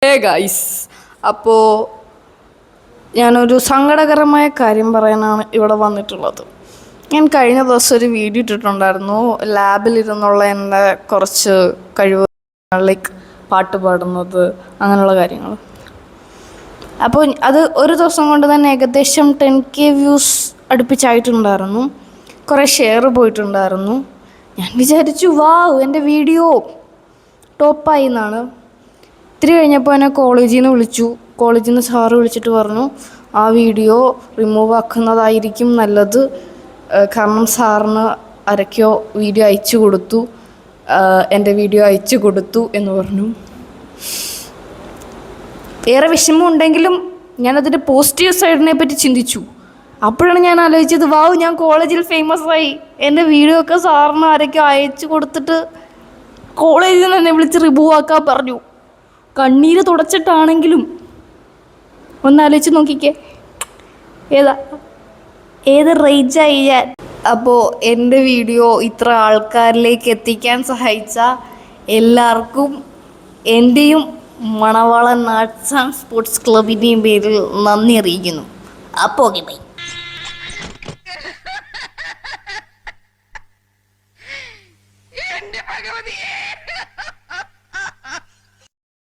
Guys, അപ്പോൾ ഞാനൊരു സങ്കടകരമായ കാര്യം പറയാനാണ് ഇവിടെ വന്നിട്ടുള്ളത്. ഞാൻ കഴിഞ്ഞ ദിവസം ഒരു വീഡിയോ ഇട്ടിട്ടുണ്ടായിരുന്നു, ലാബിലിരുന്നുള്ള എൻ്റെ കുറച്ച് കഴിവ്, ലൈക്ക് പാട്ട് പാടുന്നത് അങ്ങനെയുള്ള കാര്യങ്ങൾ. അപ്പോൾ അത് ഒരു ദിവസം കൊണ്ട് തന്നെ ഏകദേശം 10K വ്യൂസ് അടുപ്പിച്ചായിട്ടുണ്ടായിരുന്നു. കുറേ ഷെയർ പോയിട്ടുണ്ടായിരുന്നു. ഞാൻ വിചാരിച്ചു വാവ്, എൻ്റെ വീഡിയോ ടോപ്പായി എന്നാണ്. ഇത്തിരി കഴിഞ്ഞപ്പോൾ എന്നെ കോളേജിൽ നിന്ന് വിളിച്ചു. കോളേജിൽ നിന്ന് സാറ് വിളിച്ചിട്ട് പറഞ്ഞു, ആ വീഡിയോ റിമൂവ് ആക്കുന്നതായിരിക്കും നല്ലത്, കാരണം സാറിന് ആരൊക്കെയോ വീഡിയോ അയച്ചു കൊടുത്തു, എൻ്റെ വീഡിയോ അയച്ചു കൊടുത്തു എന്ന് പറഞ്ഞു. ഏറെ വിഷമമുണ്ടെങ്കിലും ഞാനതിൻ്റെ പോസിറ്റീവ് സൈഡിനെ പറ്റി ചിന്തിച്ചു. അപ്പോഴാണ് ഞാൻ ആലോചിച്ചത്, വാവ്, ഞാൻ കോളേജിൽ ഫേമസ് ആയി, എൻ്റെ വീഡിയോ ഒക്കെ സാറിന് ആരൊക്കെ അയച്ചു കൊടുത്തിട്ട് കോളേജിൽ നിന്ന് എന്നെ വിളിച്ച് റിമൂവ് ആക്കാൻ പറഞ്ഞു. കണ്ണീര് തുടച്ചിട്ടാണെങ്കിലും ഒന്നാലോചിച്ച് നോക്കിക്കേ, ഏത് റേഞ്ചായി ഞാൻ. അപ്പോൾ എൻ്റെ വീഡിയോ ഇത്ര ആൾക്കാരിലേക്ക് എത്തിക്കാൻ സഹായിച്ച എല്ലാവർക്കും എൻ്റെയും മണവാളൻ ആർട്സ് ആൻഡ് സ്പോർട്സ് ക്ലബിൻ്റെയും പേരിൽ നന്ദി അറിയിക്കുന്നു. അപ്പോൾ ഓക്കെ, ബൈ.